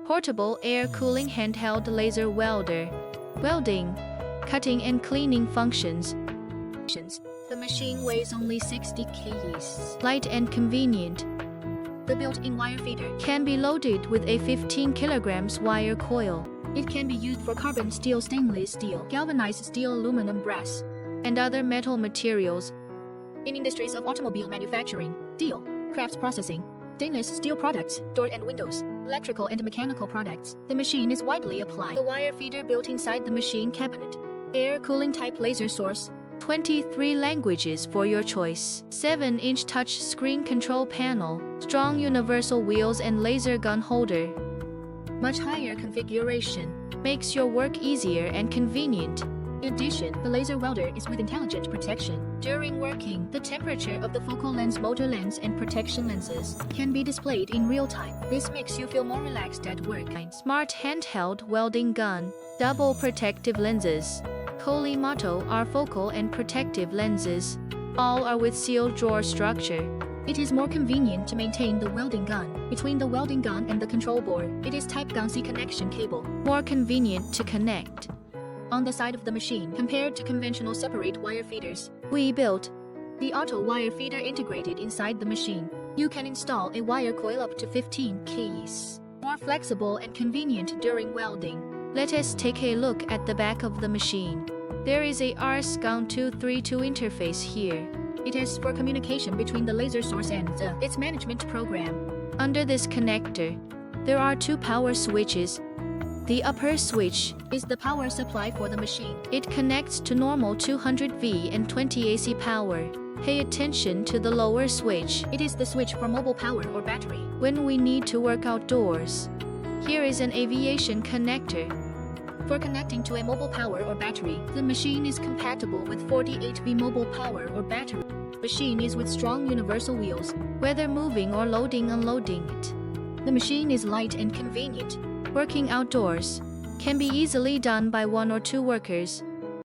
Portable air cooling handheld laser welder. Welding, cutting and cleaning functions. The machine weighs only 60 kgs. Light and convenient. The built-in wire feeder can be loaded with a 15 kilograms wire coil. It can be used for carbon steel, stainless steel, galvanized steel, aluminum, brass, and other metal materials. In industries of automobile manufacturing, steel, crafts processing, stainless steel products, door and windows, electrical and mechanical products, the machine is widely applied. The wire feeder built inside the machine cabinet. Air cooling type laser source. 23 languages for your choice. 7-inch touch screen control panel. Strong universal wheels and laser gun holder. Much higher configuration. Makes your work easier and convenient. In addition, the laser welder is with intelligent protection. During working, the temperature of the focal lens, motor lens, and protection lenses can be displayed in real time. This makes you feel more relaxed at work. Smart handheld welding gun. Double protective lenses. Collimato are focal and protective lenses. All are with sealed drawer structure. It is more convenient to maintain the welding gun. Between the welding gun and the control board, it is Type C connection cable. More convenient to connect. On the side of the machine, compared to conventional separate wire feeders, we built the auto wire feeder integrated inside the machine. You can install a wire coil up to 15 kgs. More flexible and convenient during welding. Let us take a look at the back of the machine. There is a RS-232 interface here. It is for communication between the laser source and its management program. Under this connector, there are 2 power switches. The upper switch is the power supply for the machine. It connects to normal 200V and 20 AC power. Pay attention to the lower switch. It is the switch for mobile power or battery when we need to work outdoors. Here is an aviation connector. For connecting to a mobile power or battery, the machine is compatible with 48V mobile power or battery. Machine is with strong universal wheels, whether moving or unloading it. The machine is light and convenient. Working outdoors can be easily done by 1 or 2 workers.